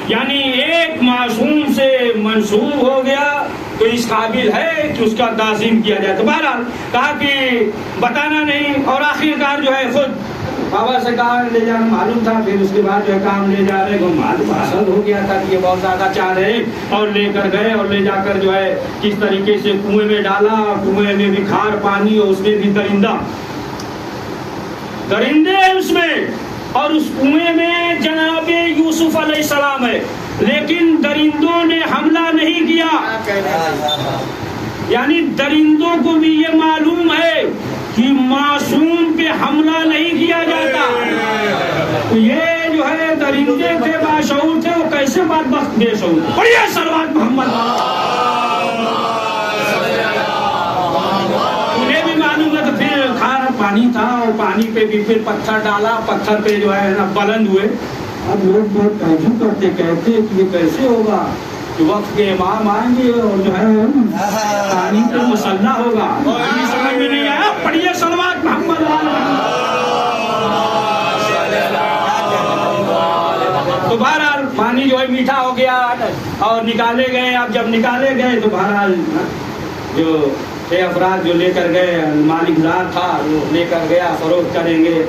یعنی ایک معصوم سے منسوب ہو گیا تو اس قابل ہے کہ اس کا تعظیم کیا جائے. تو بہرحال کہا کہ بتانا نہیں، اور آخر کار جو ہے خود بابا سے کہا لے جانا معلوم تھا. پھر اس کے بعد جو ہے کام لے جا رہے کو معلوم حاصل ہو گیا تھا کہ یہ بہت زیادہ چاہ رہے، اور لے کر گئے اور لے جا کر جو ہے کس طریقے سے کنویں میں ڈالا. کنویں میں بھی کھار پانی اور اس میں بھی درندے ہیں اس میں، اور اس کنویں میں جناب یوسف علیہ السلام ہے، لیکن درندوں نے حملہ نہیں کیا. یعنی درندوں کو بھی یہ معلوم ہے کہ معصوم پہ حملہ نہیں کیا جاتا. تو یہ جو ہے درندے تھے، باشعور تھے، وہ کیسے بدبخت بے شعور تھے. پڑھیے صلوات محمد. انہیں بھی معلوم ہے. تو پھر کھارا پانی تھا اور پانی پہ بھی پھر پتھر ڈالا، پتھر پہ جو ہے نا بلند ہوئے. اب لوگ بہت تعجب کرتے، کہتے کہ یہ کیسے ہوگا کہ وقت کے امام آئیں گے اور جو ہے پانی پہ مسلح ہوگا. سمجھ میں نہیں آیا. پڑھیے صلوات محمد. تو بہرحال پانی جو ہے میٹھا ہو گیا اور نکالے گئے. اب جب نکالے گئے تو بہرحال جو افراد جو لے کر گئے، مالک زار تھا وہ لے کر گیا، فروخت کریں گے.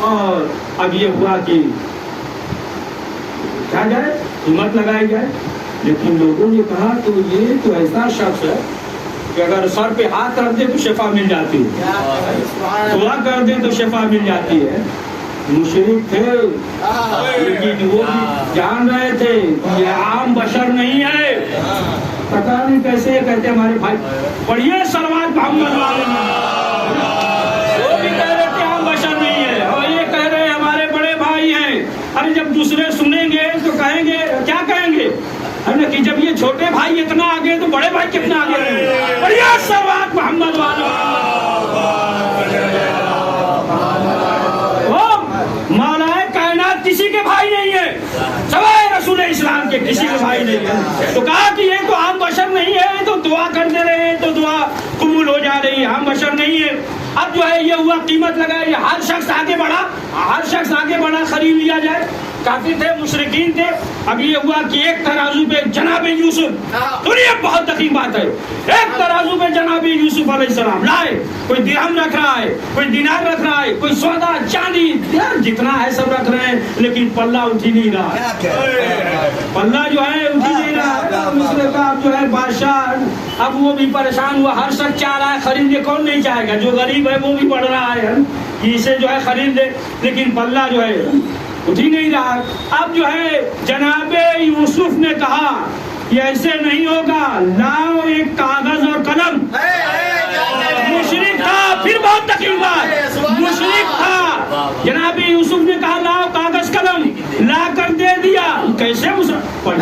اور اب یہ ہوا کہ کیا جائے، قیمت لگائی جائے. لیکن لوگوں نے کہا تو یہ تو ایسا شخص ہے کہ اگر سر پہ ہاتھ رکھ دے تو شفا مل جاتی ہے، دعا کر دے تو شفا مل جاتی ہے. مشرک تھے لیکن وہ بھی جان رہے تھے یہ عام بشر نہیں ہے. پتا نہیں کیسے کہتے ہمارے بھائی. پڑھیے صلوات محمد والے. وہ بھی کہہ رہے تھے عام بشر نہیں ہے، اور یہ کہہ رہے ہمارے بڑے بھائی ہیں. ارے جب دوسرے سنیں گے تو کہیں گے کیا کہیں گے کہ جب یہ چھوٹے بھائی اتنا آگے تو بڑے بھائی کتنا آگے رہیں گے. بڑھیا صلوات محمد والے. مولا کائنات کسی کے بھائی نہیں ہے، سوائے رسول اسلام کے کسی کے بھائی نہیں ہے. تو کہا کہ یہ تو عام بشر نہیں ہے، تو دعا کرتے رہے تو دعا قبول ہو جا رہی ہے، عام بشر نہیں ہے. اب جو ہے یہ ہوا قیمت لگائی، ہر شخص آگے بڑھا خرید لیا جائے. کافی تھے، مشرکین تھے. اب یہ ہوا کہ ایک ترازو پہ جناب یوسف، سنیے بہت دقیق بات ہے، ایک ترازو پہ جناب یوسف علیہ السلام لائے. کوئی درہم رکھ رہا ہے، کوئی دینار رکھ رہا ہے، کوئی سودا چاندی جتنا ہے سب رکھ رہے ہیں، لیکن پلہ اٹھ ہی نہیں رہا. پلہ جو ہے اٹھ ہی نہیں رہا. مصر کا اب جو ہے بادشاہ، اب وہ بھی پریشان ہوا. ہر شخص چاہ رہا ہے خریدنے، کون نہیں چاہے گا، جو غریب ہے وہ بھی پڑھ رہا ہے کہ اسے جو ہے خرید لے، لیکن پلہ جو ہے اٹھ ہی نہیں رہا. اب جو ہے جناب یوسف نے کہا یہ ایسے نہیں ہوگا، لاؤ ایک کاغذ اور قلم. مشرک تھا، پھر بہت دقیق بات، مشرک تھا. جناب یوسف نے کہا لاؤ کاغذ قلم، لا کر دے دیا. کیسے مسلمان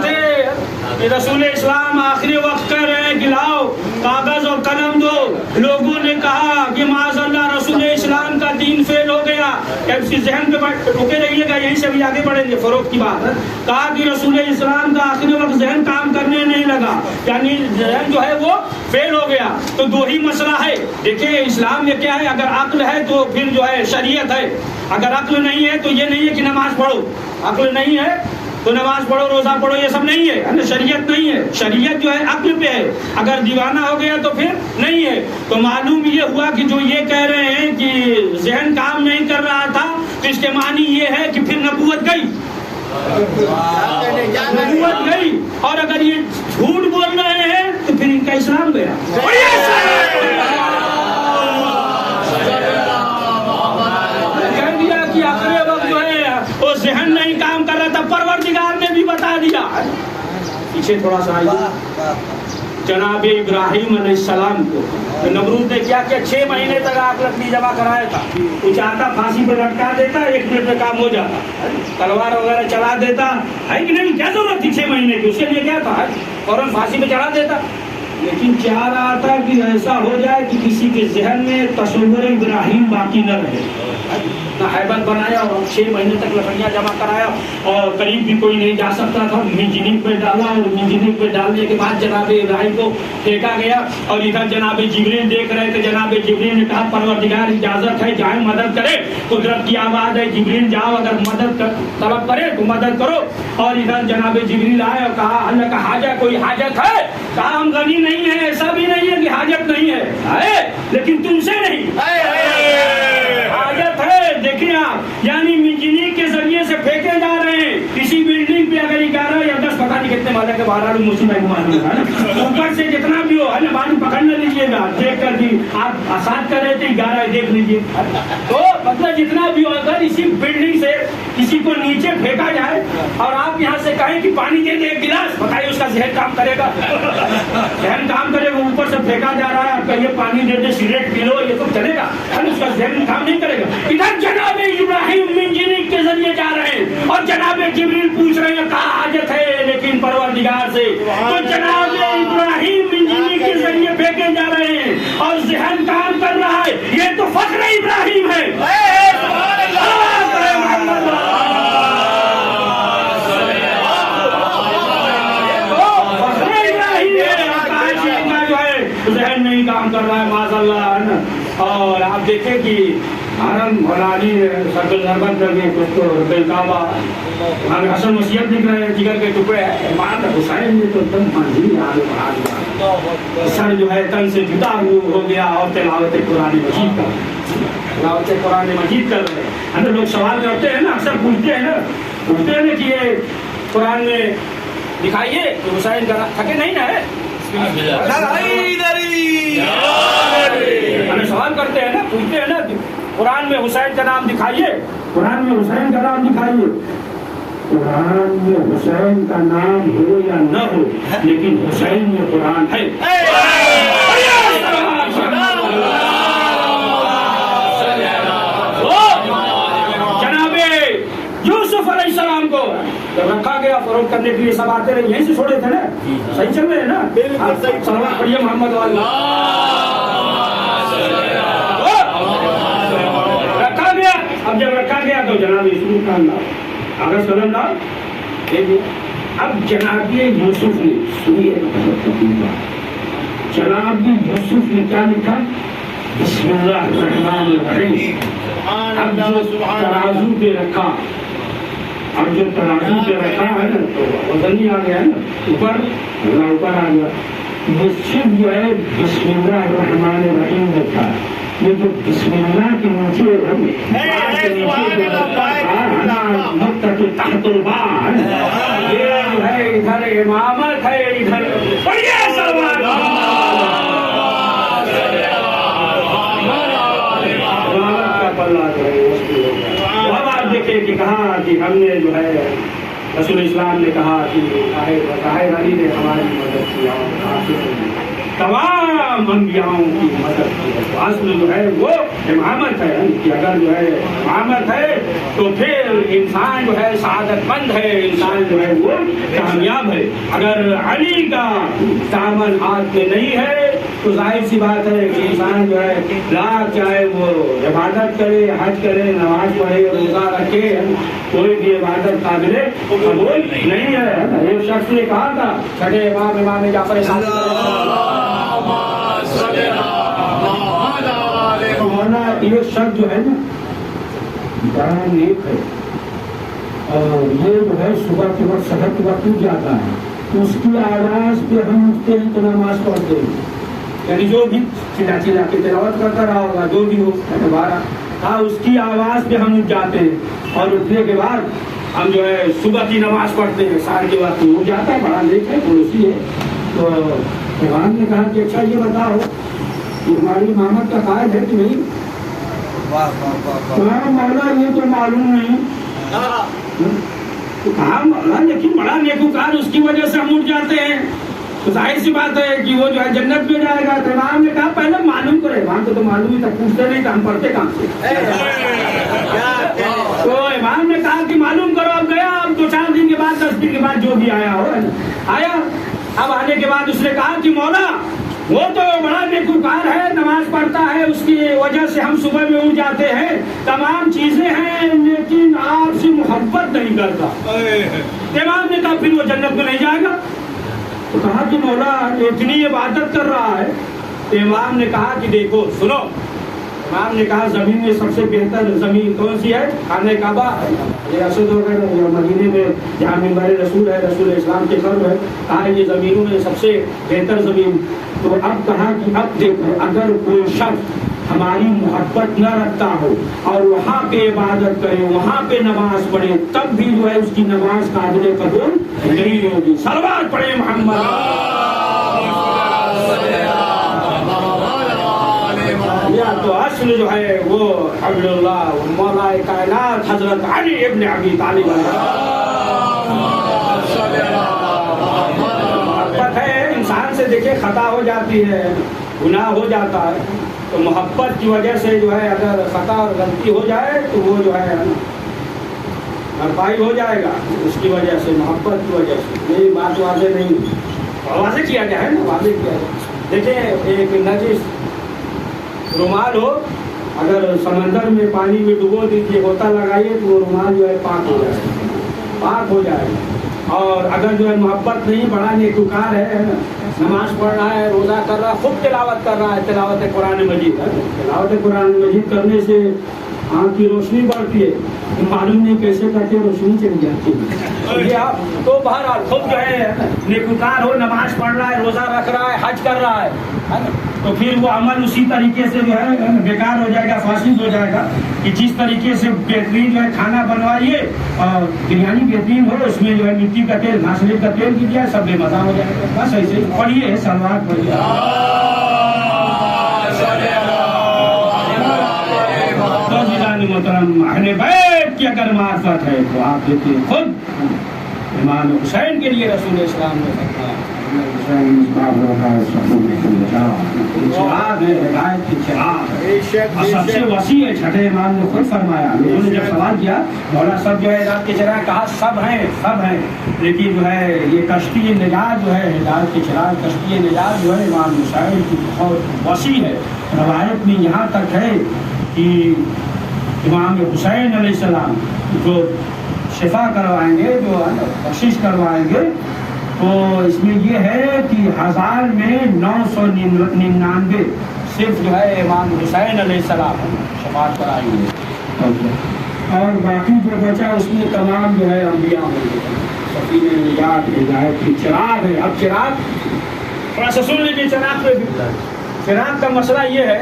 تھے. رسول اسلام آخری وقت کہہ رہے ہیں کہ لاؤ کاغذ اور قلم دو. لوگوں نے کہا کہ معاذ اللہ رسول اسلام کا دین فیل ہو گیا. اس کی ذہن پہ رکے رہیے گا، یہیں سے بھی آگے بڑھیں گے. فروخت کی بات ہے. کہا کہ رسول اسلام کا آخری وقت ذہن کام کرنے نہیں لگا، یعنی ذہن جو ہے وہ فیل ہو گیا. تو دو ہی مسئلہ ہے. دیکھیں اسلام میں کیا ہے، اگر عقل ہے تو پھر جو ہے شریعت ہے، اگر عقل نہیں ہے تو یہ نہیں ہے کہ نماز پڑھو. عقل نہیں ہے تو نماز پڑھو، روزہ پڑھو، یہ سب نہیں ہے. شریعت نہیں ہے. شریعت جو ہے عقل پہ ہے. اگر دیوانہ ہو گیا تو پھر نہیں ہے. تو معلوم یہ ہوا کہ جو یہ کہہ رہے ہیں کہ ذہن کام نہیں کر رہا تھا، تو اس کے معنی یہ ہے کہ پھر نبوت گئی. نبوت گئی. اور اگر یہ جھوٹ بول رہے ہیں تو پھر ان کا اسلام گیا. کہہ دیا کہ آخری وقت جو ہے وہ ذہن نہیں کام کر رہا تھا، پروردگار نے بھی بتا دیا. پیچھے تھوڑا سا آئیے. جناب ابراہیم علیہ السلام کو نمرود نے کیا کیا، 6 مہینے تک آگ لکڑی جمع کرایا تھا. وہ چاہتا پھانسی پہ لٹکا دیتا، 1 منٹ میں کام ہو جاتا. تلوار وغیرہ چلا دیتا ہے کہ نہیں، کیا ضرورت تھی 6 مہینے کی، اس کے لیے کیا تھا، فوراً پھانسی پہ چڑھا دیتا. لیکن چاہ رہا تھا کہ ایسا ہو جائے کہ کسی کے ذہن میں تصور ابراہیم باقی نہ رہے. نہ حیبت بنایا اور 6 مہینے تک لکڑیاں جمع کرایا اور قریب بھی کوئی نہیں جا سکتا تھا. منجنیق پہ ڈالا اور منجنیق پہ ڈالنے کے بعد جناب ابراہیم کو پھینکا گیا. اور ادھر جناب جبریل دیکھ رہے تھے. جناب جبریل نے کہا پروردگار اجازت ہے جائیں مدد کرے. قدرت کی آواز ہے جبریل جاؤ اگر مدد طلب کرے تو مدد کرو. اور ادھر جناب جبریل آئے اور کہا اللہ کا حاجت کوئی حاجت ہے؟ کہا ہم غنی نہیں ہیں. ایسا بھی نہیں ہے کہ حاجت نہیں ہے لیکن تم سے نہیں حاجت ہے. دیکھیں آپ یعنی منجنیق کے ذریعے سے پھینکے جا رہے ہیں. کسی بلڈنگ پہ اگر 11 یا 10 پتہ نہیں کتنے مالے کے باہر اوپر سے جتنا بھی ہو ہے نا بال پکڑ نہ لیجیے گا دیکھ کر بھی آپ آسان کر رہے تھے 11 دیکھ لیجیے. تو مطلب جتنا بھی ہو اگر اسی بلڈنگ سے کسی کو نیچے پھینکا جائے اور آپ یہاں سے کہیں کہ پانی دے دے 1 گلاس بتائیے اس کا ذہن کام کرے گا؟ ذہن کام کرے گا. اوپر سے پھینکا جا رہا ہے آپ کہیے پانی دے دے سگریٹ پی لو یہ تو چلے گا. اس کا ذہن کام نہیں کرے گا. ادھر جناب ابراہیم منجنیق کے ذریعے جا رہے ہیں اور جناب جبریل پوچھ رہے ہیں کہاں حاجت ہے لیکن پروردگار سے. تو جناب ابراہیم منجنیق کے ذریعے پھینکے جا رہے ہیں اور ذہن کام کر رہا ہے. یہ تو فخر ابراہیم ہے. ذہن نہیں کام کر رہا ہے معاذ اللہ. اور آپ دیکھیں کہ حرم مولانی سرکل نربت کر کے کچھ تو بےکابا حسن مسیحت دکھ رہے ہیں جگر کے ٹکڑے ہیں. امام حسین نے تو تن مانزی سر جو ہے تن سے جدا ہو گیا اور تلاوت قرآن مجید کا تلاوت قرآن مجید کر رہے ہیں. اندر لوگ سوال کرتے ہیں نا اکثر پوچھتے ہیں نا کہ یہ قرآن میں دکھائیے کہ حسین تھکے نہیں نا ہے. ہمیں سوال کرتے ہیں نا پوچھتے ہیں نا قرآن میں حسین کا نام دکھائیے. قرآن میں حسین کا نام دکھائیے. قرآن میں حسین کا نام ہو یا نہ ہو لیکن حسین میں قرآن ہے. جناب یوسف علیہ السلام کو جب رکھا گیا فروغ کرنے کے لیے سب آتے رہے یہیں سے چھوڑے تھے نا صحیح چل رہے ہیں نا. سلام پڑھیے محمد والا. رکھا گیا. اب جب رکھا گیا تو جناب یوسف کا اگر سلام ڈال اب جناب یوسف نے سنیے جناب یوسف نے کیا لکھا بسم اللہ الرحمن الرحیم. اب جو ترازو پہ رکھا اب جو ترازو پہ رکھا ہے نا تو وزن نہیں آ گیا ہے نا اوپر اللہ اوپر آ گیا. یہ صرف جو ہے بسم اللہ الرحمن الرحیم لکھا. یہ جو بسم اللہ کے نیچے تحت البار یہ جو ہے ادھر امامت ہے ادھر اب آپ دیکھیں کہ کہا کہ ہم نے جو ہے رسول اسلام نے کہا کہ طاہر علی نے ہماری مدد کی اور تمام انبیاؤں کی مدد کی. اصل جو ہے وہ امامت ہے کہ اگر جو ہے امامت ہے تو پھر انسان جو ہے سعادت مند ہے انسان جو ہے وہ کامیاب ہے. اگر علی کا دامن ہاتھ میں نہیں ہے تو ظاہر سی بات ہے کہ انسان جو ہے لاکھ چاہے وہ عبادت کرے حج کرے نماز پڑھے روزہ رکھے کوئی بھی عبادت قابل قبول نہیں ہے. ایک شخص نے کہا تھا چھٹے امام جعفر صادق یہ شخص جو ہے نا بڑا نیک ہے اور یہ جو ہے صبح کے وقت سحر کے وقت اٹھ جاتا ہے اس کی آواز پہ ہم اٹھتے ہیں تو نماز پڑھتے ہیں. یعنی جو بھی چلا کے تلاوت کرتا رہا ہوگا جو بھی ہو دوبارہ ہاں اس کی آواز پہ ہم اٹھ جاتے ہیں اور اٹھنے کے بعد ہم جو ہے صبح کی نماز پڑھتے ہیں. سارے کے بعد اٹھ جاتا ہے بڑا نیک ہے پڑوسی ہے. تو امام نے کہا کہ اچھا یہ بتاؤ کہ ہماری امامت کا قائد ہے کہ نہیں؟ مولا یہ تو معلوم نہیں. کہا مولا لیکن بڑا نیکوکار اس کی وجہ سے ہم اٹھ جاتے ہیں تو ظاہر سی بات ہے کہ وہ جو ہے جنت میں جائے گا. تو امام نے کہا پہلے معلوم کرے. امام کو تو معلوم ہی تک پوچھتے نہیں کہ ہم پڑھتے کہاں سے. تو امام نے کہا کہ معلوم کرو. اب گیا اب 2-4 دن کے بعد 10 دن کے بعد جو بھی آیا ہو آیا. اب آنے کے بعد اس نے کہا کہ مولا وہ تو بڑا نیکوکار ہے، نماز پڑھتا ہے، اس کی وجہ سے ہم صبح میں اٹھ جاتے ہیں، تمام چیزیں ہیں، لیکن آپ سے محبت نہیں کرتا۔ امام نے کہا پھر وہ جنت میں نہیں جائے گا؟ تو کہا کہ مولا اتنی عبادت کر رہا ہے۔ تو امام نے کہا کہ دیکھو سنو، امام نے کہا زمین میں سب سے بہتر زمین کون سی ہے؟ خانہ کعبہ ہے، یہ اسد وغیرہ مدینے میں جہاں منبر رسول ہے، رسول اسلام کے قبر ہے، کہا یہ زمینوں میں سب سے بہتر زمین۔ تو اب کہا کہ اب دیکھو اگر کوئی شخص ہماری محبت نہ رکھتا ہو اور وہاں پہ عبادت کرے، وہاں پہ نماز پڑھے، تب بھی جو ہے اس کی نماز قابل قبول نہیں ہوگی۔ صلوات پڑھے محمد۔ تو اصل جو ہے وہ حبل اللہ مولا کائنات حضرت علی ابن ابی طالب محبت ہے۔ انسان سے دیکھیں خطا ہو جاتی ہے، گناہ ہو جاتا ہے، تو محبت کی وجہ سے جو ہے اگر خطا اور غلطی ہو جائے تو وہ جو ہے بھرپائی ہو جائے گا اس کی وجہ سے، محبت کی وجہ سے۔ میری بات واضح نہیں، واضح کیا گیا ہے نا، واضح کیا ہے۔ دیکھیں ایک نجس رومال ہو، اگر سمندر میں پانی میں ڈبو دیجیے، غوطہ لگائیے تو وہ رومال جو ہے پاک ہو جائے گا، پاک ہو جائے گا۔ اور اگر جو ہے محبت نہیں، بڑا نیکوکار ہے، نماز پڑھ رہا ہے، روزہ کر رہا ہے، خوب تلاوت کر رہا ہے، تلاوت قرآن مجید ہے، تلاوت قرآن مجید کرنے سے آنکھ کی روشنی بڑھتی ہے، معلوم نہیں کیسے کرتے روشنی چلی جاتی ہے۔ تو بہرحال خود جو ہے نیکوکار ہو، نماز پڑھ رہا ہے، روزہ رکھ رہا ہے، حج کر رہا ہے، تو پھر وہ عمل اسی طریقے سے جو ہے بیکار ہو جائے گا، فاسد ہو جائے گا کہ جس طریقے سے بہترین جو ہے کھانا بنوائیے اور بریانی بہترین ہو، اس میں جو ہے مٹی کا تیل، گھاسلے کا تیل دی جائے، سب بے مزہ ہو جائے گا۔ بس ایسے پڑھیے، سلوات پڑھیے۔ محترم اہل بیت کی اگر معرفت ہے تو آپ دیکھیں خود امام حسین کے لیے رسول اسلام نے چراغ ہے، ہدایت کی چراغ، سب سے وسیع ہے۔ چھٹے امام نے خود فرمایا، لوگوں نے جب سوال کیا مولا سب جو ہے ہدایت کے چراغ، کہا سب ہیں، سب ہیں، لیکن جو ہے یہ کشتی نجات جو ہے ہدایت کے چراغ، کشتی نجات جو ہے امام حسین کی بہت وسیع ہے۔ روایت میں یہاں تک ہے کہ امام حسین علیہ السلام جو شفا کروائیں گے، جو بخشش کروائیں گے، تو اس میں یہ ہے کہ 1000 میں 999 صرف جو ہے امام حسین علیہ السلام شفاعت کرائیں گے، اور باقی جو بچا اس میں تمام جو ہے انبیاء ہوں گے۔ سفینہ نجات ہدایت کی چراغ ہے۔ اب چراغ تھوڑا سا سن لیجیے، چراغ کا مسئلہ یہ ہے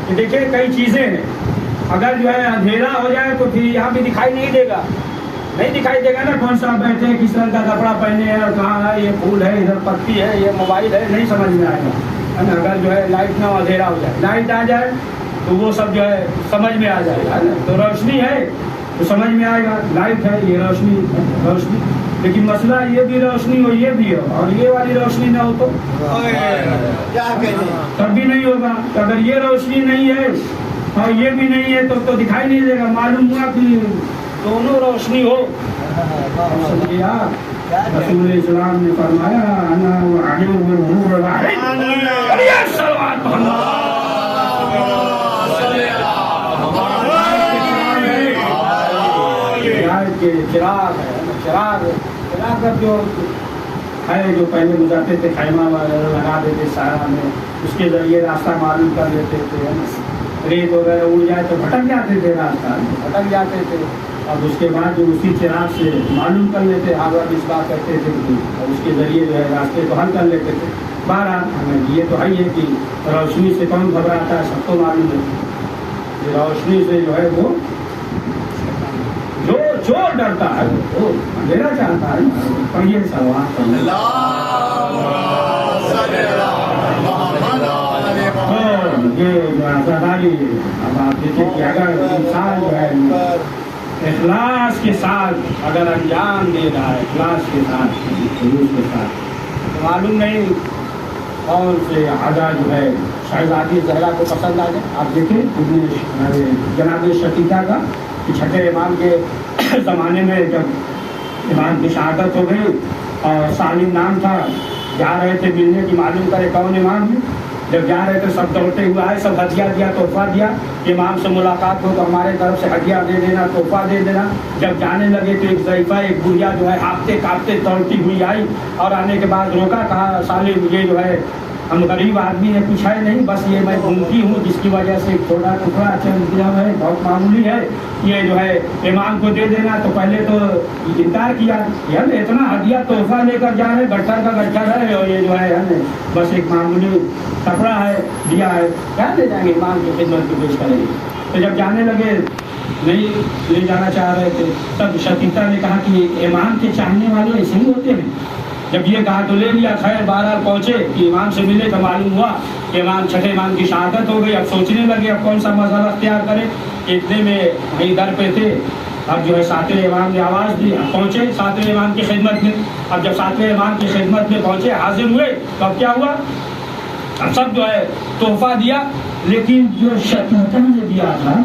کہ دیکھیں کئی چیزیں ہیں، اگر جو ہے اندھیرا ہو جائے تو پھر یہاں بھی دکھائی نہیں دے گا، نہیں دکھائی دے گا نا، کون سا بیٹھے، کس طرح کا کپڑا پہنے ہیں، اور کہاں ہے، یہ پھول ہے، ادھر پتی ہے، یہ موبائل ہے، نہیں سمجھ میں آئے گا نا۔ اگر جو ہے لائٹ نہ اندھیرا ہو جائے، لائٹ آ جائے تو وہ سب جو ہے سمجھ میں آ جائے گا نا۔ تو روشنی ہے تو سمجھ میں آئے گا، لائٹ ہے، یہ روشنی، لیکن مسئلہ یہ بھی روشنی ہو، یہ بھی ہو، اور یہ والی روشنی نہ ہو تو تب بھی نہیں ہوگا۔ اگر یہ روشنی نہیں ہے اور یہ بھی نہیں ہے تو دکھائی نہیں دے گا۔ معلوم ہوا کہ دونوں روشنی ہو۔ رسول اسلام نے فرمایا انا وعلی النور چراغ ہے، چراغ جو ہے، جو پہلے گزرتے تھے خیمہ لگا دیتے سایہ میں، اس کے ذریعے راستہ معلوم کر لیتے تھے، ریت وغیرہ اڑ جائے تو بھٹک جاتے تھے، راستہ بھٹک جاتے تھے، اب اس کے بعد جو اسی چراغ سے معلوم کر لیتے، آگے اس بات کرتے تھے اور اس کے ذریعے جو ہے راستے کو حل کر لیتے تھے۔ بہرحال یہ تو ہے ہی ہے کہ روشنی سے کون گھبراتا ہے، سب کو معلوم ہے کہ روشنی سے جو ہے وہ جو ڈرتا ہے وہ اندھیرا چاہتا ہے۔ پڑھیے سوال یہ جو آزاداری، اب آپ دیکھیں کہ اگر انسان جو ہے اخلاص کے ساتھ اگر انجام دے رہا ہے، اخلاص کے ساتھ، خلوص کے ساتھ، تو معلوم نہیں کون سے عزا جو ہے شہزادی زہرا کو پسند آ جائے۔ آپ دیکھیں جناب شقیقہ کا کہ چھٹے امام کے زمانے میں جب امام کی شہادت ہو گئی اور سالم نام تھا جا رہے تھے ملنے کی معلوم کرے کون امام ہے. جب جا رہے تھے سب دوڑتے ہوئے آئے, سب ہدیہ دیا, تحفہ دیا. امام سے ملاقات ہو تو ہمارے طرف سے ہدیہ دے دینا, تحفہ دے دینا. جب جانے لگے تو ایک ضعیفہ, ایک بڑھیا جو ہے ہانپتے کانپتے دوڑتی ہوئی آئی اور آنے کے بعد روکا, کہا سالے مجھے جو ہے ہم غریب آدمی ہیں, کچھ ہے نہیں, بس یہ میں گھومتی ہوں جس کی وجہ سے تھوڑا ٹکڑا چل دیا ہے, بہت معمولی ہے, یہ جو ہے امام کو دے دینا. تو پہلے تو انکار کیا, یار اتنا ہدیہ تحفہ لے کر جا رہے, گٹھر کا گٹھر ہے, اور یہ جو ہے بس ایک معمولی کپڑا ہے, دیا ہے, کیا لے جائیں گے امام کی خدمت کی پیش کریں گے. تو جب جانے لگے نہیں لے جانا چاہ رہے تھے, تب شقیقہ نے کہا کہ امام کے چاہنے والے ایسے ہی ہوتے ہیں. جب یہ کہا تو لے لیا. خیر بہرحال پہنچے کہ امام سے ملے تو معلوم ہوا کہ امام چھٹے امام کی شہادت ہو گئی. اب سوچنے لگے اب کون سا مذہب اختیار کرے. اتنے میں وہیں در پہ تھے, اب جو ہے ساتویں امام نے آواز دی, اب پہنچے ساتویں امام کی خدمت میں. اب جب ساتویں امام کی خدمت میں پہنچے, حاضر ہوئے, تو اب کیا ہوا, اب سب جو ہے تحفہ دیا, لیکن جو شقیقہ نے دیا تھا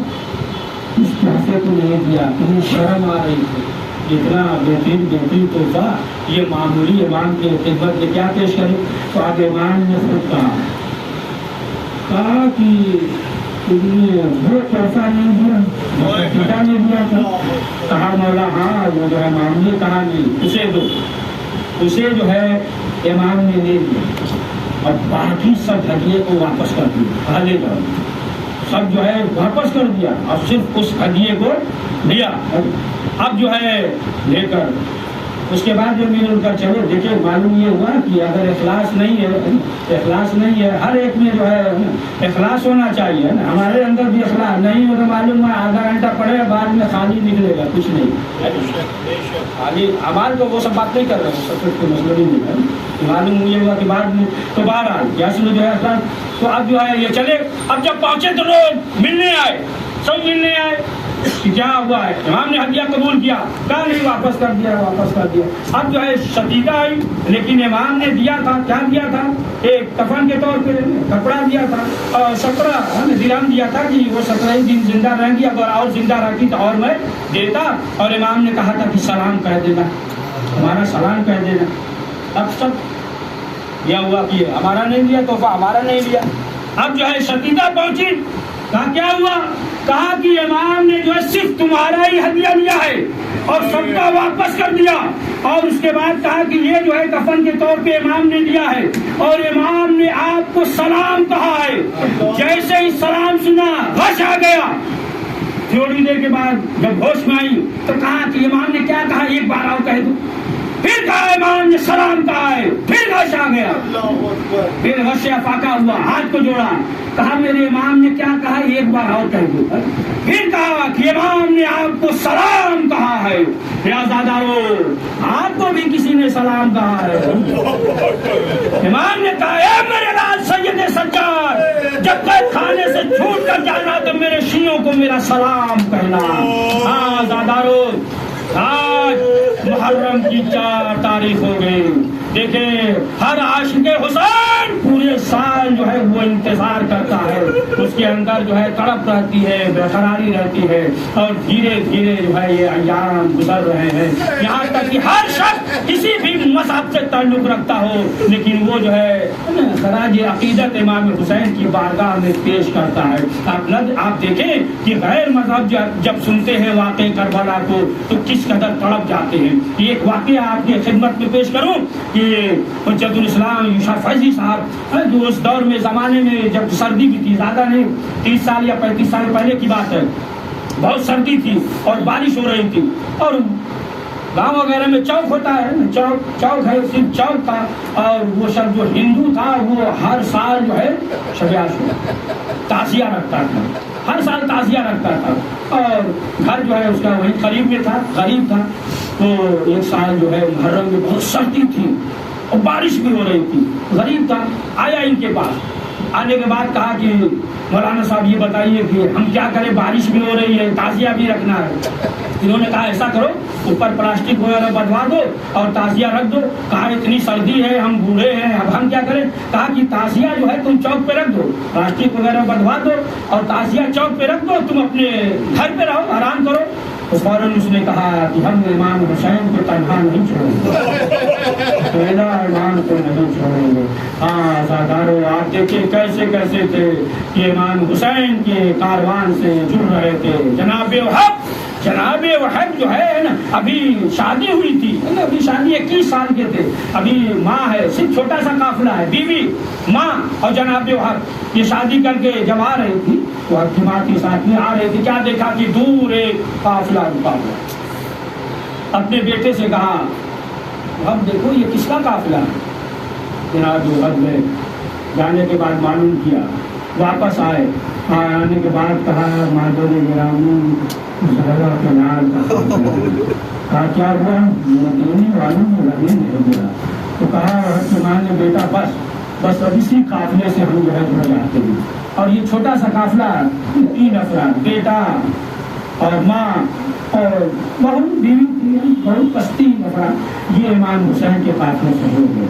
اس تحفے کو نہیں دیا. انہیں شرم آ رہی تھی, اتنا بہترین تحفہ یہ معمولی امام کی خدمت میں کیا پیش کرے. تو آج امام نے خود کہا کہ تم نے وہ تحفہ نہیں دیا, شقیقہ نے دیا تھا. کہا مولا ہاں وہ جو ہے معمولی, کہا نہیں اسے دو. اسے جو ہے امام نے نہیں دیا اور باقی سب ہدیے کو واپس کر دیا. کہا لے جاؤ, سب جو ہے واپس کر دیا اور صرف اس ہدیے کو دیا. اب جو ہے لے کر اس کے بعد جو مل کر چلے, دیکھیں معلوم یہ ہوا کہ اگر اخلاص نہیں ہے, ہر ایک میں جو ہے اخلاص ہونا چاہیے. ہمارے اندر بھی اخلاص نہیں ہو تو معلوم ہے آدھا گھنٹہ پڑے بعد میں خالی نکلے گا, کچھ نہیں. خالی ہمارے تو وہ سب بات نہیں کر رہے, سب کچھ مسئلہ ہی نہیں ہے. معلوم یہ ہوا کہ بعد میں تو بہرحال اصل جو ہے اخلاص. تو اب جو ہے یہ چلے. اب جب پہنچے تو لوگ ملنے آئے, سب ملنے آئے کہ کیا ہوا ہے. امام نے ہدیہ قبول کیا, کہا نہیں واپس کر دیا. اب جو ہے شقیقہ آئی, لیکن امام نے دیا تھا, کیا دیا تھا, ایک کفن کے طور پہ کپڑا دیا تھا اور 17 درہم دیا تھا کہ وہ 17 دن زندہ رہیں گی, اگر اور زندہ رہتی تو اور میں دیتا. اور امام نے کہا تھا کہ سلام کہہ دینا, ہمارا سلام کہہ دینا. اب سب یہ ہوا کہ ہمارا نہیں لیا تحفہ, ہمارا نہیں لیا. اب جو ہے شقیقہ پہنچی, کہا کیا ہوا, کہا کہ امام نے جو ہے صرف تمہارا ہی ہدیہ لیا ہے اور سب کا واپس کر دیا. اور اس کے بعد کہا کہ یہ جو ہے کفن کے طور پہ امام نے دیا ہے اور امام نے آپ کو سلام کہا ہے. جیسے ہی سلام سنا ہوش آ گیا. تھوڑی دیر کے بعد جب ہوش میں آئی تو کہا کہ امام نے کیا کہا, ایک بار اور کہہ دو. پھر کہا امام نے سلام کہا ہے, پھر ہوش آ گیا, پھر ہوش افاقہ ہوا, ہاتھ کو جوڑا, کہا میرے امام نے کیا کہا, ایک بار اور کہہ دو. پھر کہا کہ امام نے آپ کو سلام کہا ہے. پیازادارو, آپ کو بھی کسی نے سلام کہا ہے. امام نے کہا اے میرے لال سید سجاد, جب تک کھانے سے چھوٹ کر جانا تو میرے شیعوں کو میرا سلام کہنا. ہاں زادارو, آج محرم کی 4 تاریخ ہو گئی. دیکھیں ہر عاشق حسین پورے سال جو ہے وہ انتظار کرتا ہے, اس کے اندر جو ہے تڑپ رہتی ہے, بےقراری رہتی ہے, اور دھیرے دھیرے جو ہے یہ ایام گزر رہے ہیں. یہاں تک کہ ہر شخص کسی بھی مذہب سے تعلق رکھتا ہو لیکن وہ جو ہے خراج عقیدت امام حسین کی بارگاہ میں پیش کرتا ہے. آپ دیکھیں کہ غیر مذہب جب سنتے ہیں واقعہ کربلا کو تو کس قدر تڑپ جاتے ہیں. ایک واقعہ آپ کی خدمت میں پیش کروں کہ حجت الاسلام یوشا فیضی صاحب جو اس دور میں زمانے میں جب سردی بھی تھی, زیادہ نہیں, 30 سال یا 35 سال پہلے کی بات ہے, بہت سردی تھی اور بارش ہو رہی تھی, اور گاؤں وغیرہ میں چوک ہوتا ہے, چوک ہے, صرف چوک تھا, اور وہ سب جو ہندو تھا وہ ہر سال جو ہے شب عاشور تعزیہ رکھتا تھا, ہر سال تعزیہ رکھتا تھا, اور گھر جو ہے اس کا وہی قریب میں تھا, غریب تھا. تو ایک سال جو ہے محرم میں بہت سردی تھی اور بارش بھی ہو رہی تھی, غریب تھا, آیا ان کے پاس. آنے کے بعد کہا کہ مولانا صاحب یہ بتائیے کہ ہم کیا کریں, بارش بھی ہو رہی ہے, تعزیہ بھی رکھنا ہے. انہوں نے کہا ایسا کرو, اوپر پلاسٹک وغیرہ بندھوا دو اور تعزیہ رکھ دو. کہا اتنی سردی ہے, ہم بوڑھے ہیں, اب ہم کیا کریں. کہا کہ تعزیہ جو ہے تم چوک پہ رکھ دو, پلاسٹک وغیرہ بندھوا دو اور تعزیہ چوک پہ رکھ دو, تم اپنے گھر پہ رہو, آرام کرو. تو فوراً اس نے کہا کہ ہم امام حسین کو تنہا نہیں چھوڑیں گے، اکیلا امام کو نہیں چھوڑیں گے۔ ہاں عزادارو، آپ دیکھیں کیسے کیسے تھے کہ امام حسین کے کاروان سے جڑ رہے تھے۔ جناب وہب جو ہے نا، ابھی شادی ہوئی تھی، ابھی شادی 21 سال کے تھے، ابھی ماں ہے، صرف چھوٹا سا قافلہ ہے، بیوی ماں اور جناب وہب یہ شادی کر کے جب آ رہی تھی تو اب کی ماں کے ساتھ میں آ رہے تھے، کیا دیکھا کہ دور ایک قافلہ رکا ہوا۔ اپنے بیٹے سے کہا اب دیکھو یہ کس کا قافلہ ہے؟ جناب وہب نے جانے کے بعد معلوم کیا، واپس آئے، آنے کے بعد کہا مادر گرامی زہرا کے نام کہا کیا ہوا؟ مدینے والوں نے لگے نہیں دیا۔ تو کہا کہ ماں نے بیٹا بس اب اسی قافلے سے ہم جو ہے جڑ جاتے ہیں، اور یہ چھوٹا سا قافلہ 3 افراد، بیٹا اور ماں اور بہت بیوی تھی، بہت پستی افراد، یہ امام حسین کے قافلے سے ہو گئے،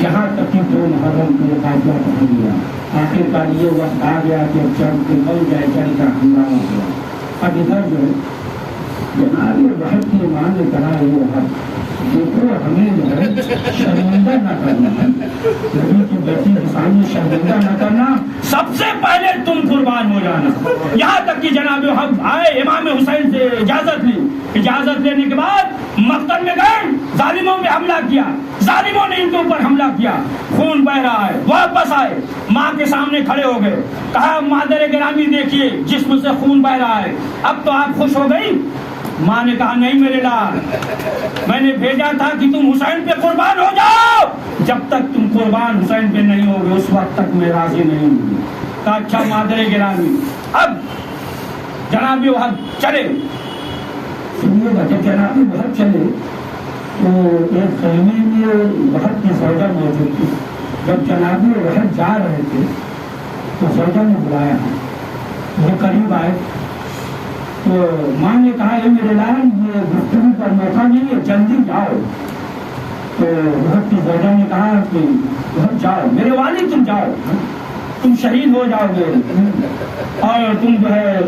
یہاں تک کہ 2 محرم کو یہ قافلہ پہنچ گیا۔ آخر کار یہ وقت آ گیا کہ اب چڑھ کے مل جائے، چڑھ کا ہنگامہ ہوا۔ اب ادھر جو ہے جناب وہب کی ماں نے کہا یہ وہب دیکھو ہمیں جو ہے شرمندہ نہ کرنا ہے، نبی کی بیٹی کے سامنے شرمندہ نہ کرنا، سب سے پہلے تم قربان ہو جانا۔ یہاں تک کہ جناب وہب آئے، امام حسین سے اجازت لی، اجازت لینے کے بعد مقتل میں گئے، ظالموں پہ حملہ کیا، ظالموں نے ان کے اوپر حملہ کیا، خون بہ رہا ہے، واپس آئے، ماں کے سامنے کھڑے ہو گئے، کہا مادر گرامی دیکھیے جسم سے خون بہ رہا ہے، اب تو آپ خوش ہو گئی؟ ماں نے کہا نہیں میرے لال، میں نے بھیجا تھا کہ تم حسین پہ قربان ہو جاؤ، جب تک تم قربان حسین پہ نہیں ہوگے اس وقت تک میں راضی نہیں ہوں۔ کہا اچھا مادر گرامی، اب جناب وہب چلے، جب جناب وہب چلے تو ایک خیمے میں وہب کی زوجہ موجود تھی۔ جب جناب وہب جا رہے تھے تو زوجہ نے بلایا، وہ قریب آئے تو ماں نے کہا اے میرے لال یہ گفتگو پر موقع نہیں ہے، جلدی جاؤ۔ تو وہب کی زوجہ نے کہا کہ وہب جاؤ میرے والد، تم جاؤ، تم شہید ہو جاؤ گے اور تم جو ہے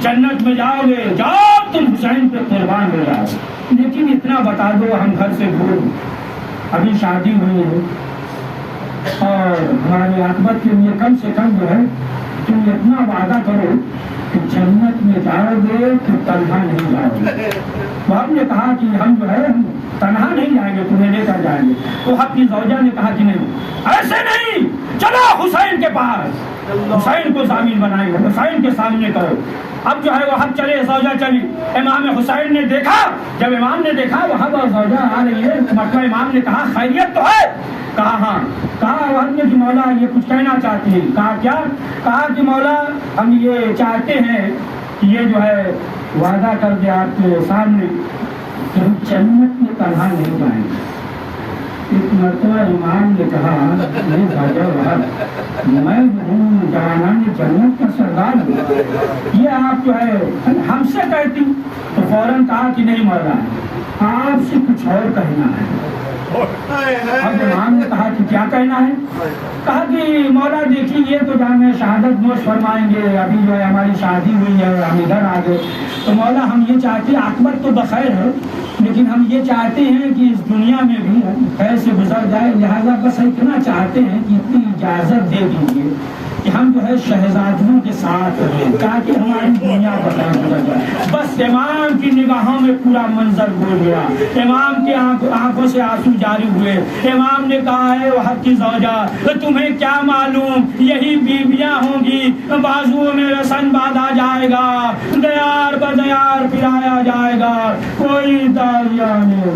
جنت میں جاؤ گے، جاؤ تم حسین پہ قربان ہو جاؤ، لیکن اتنا بتا دو ہم گھر سے دور ابھی شادی ہوئی ہے اور ہماری عاقبت کے لیے کم سے کم جو ہے تم اتنا وعدہ کرو کہ جنت میں جاؤ گے تو تنہا نہیں جاؤ گے۔ تو ہم نے کہا کہ ہم جو ہے ہم تنہا نہیں جائیں گے، تمہیں لے کر جائیں گے۔ تو حق کی زوجہ نے کہا کہ نہیں ایسے نہیں، چلو حسین کے پاس، حسین کو ضامن بنائیں گے، حسین کے سامنے کرو۔ اب جو ہے وہ حق چلے، زوجہ چلی، امام حسین نے دیکھا، جب امام نے دیکھا وہ حق اور زوجہ آ رہی ہے، مطلب امام نے کہا خیریت تو ہے؟ کہا ہاں۔ کہا وہ نے کہ مولا یہ کچھ کہنا چاہتی ہے؟ کہا کیا؟ کہا کہ مولا ہم یہ چاہتے ہیں کہ یہ جو ہے وعدہ کر دے آپ کے سامنے کہ ہم جنت میں تنہا نہیں جائیں گے۔ ایک مرتبہ امام نے کہا نہیں زوجہ وہب میں ہوں جوانان جنت کا سردار ہوں، یہ آپ جو ہے ہم سے کہتی؟ تو فوراً کہا کہ نہیں مولا آپ سے کچھ اور کہنا ہے۔ اب امام نے کہا کہ کیا کہنا ہے؟ کہا کہ مولا دیکھیے یہ تو جامع شہادت نوش فرمائیں گے، ابھی جو ہے ہماری شادی ہوئی ہے ہم ادھر آ گئے، تو مولا ہم یہ چاہتے ہیں عاقبت تو بخیر ہے لیکن ہم یہ چاہتے ہیں کہ اس دنیا میں بھی خیر سے گزر جائے، لہٰذا بس اتنا چاہتے ہیں کہ اتنی اجازت دے دیجیے کہ ہم جو ہے شہزادیوں کے ساتھ رہیں تاکہ ہماری دنیا بخیر گزر جائے۔ بس امام کی نگاہوں میں پورا منظر گول گیا، امام کے آنکھوں سے آنسو جاری ہوئے۔ امام نے کہا ہے وہب کی زوجہ تمہیں کیا معلوم یہی بیویاں ہوں گی، بازوؤں میں رسن باندھا جائے گا، دیار بدیار پھرایا جائے گا، کوئی داریاں نہیں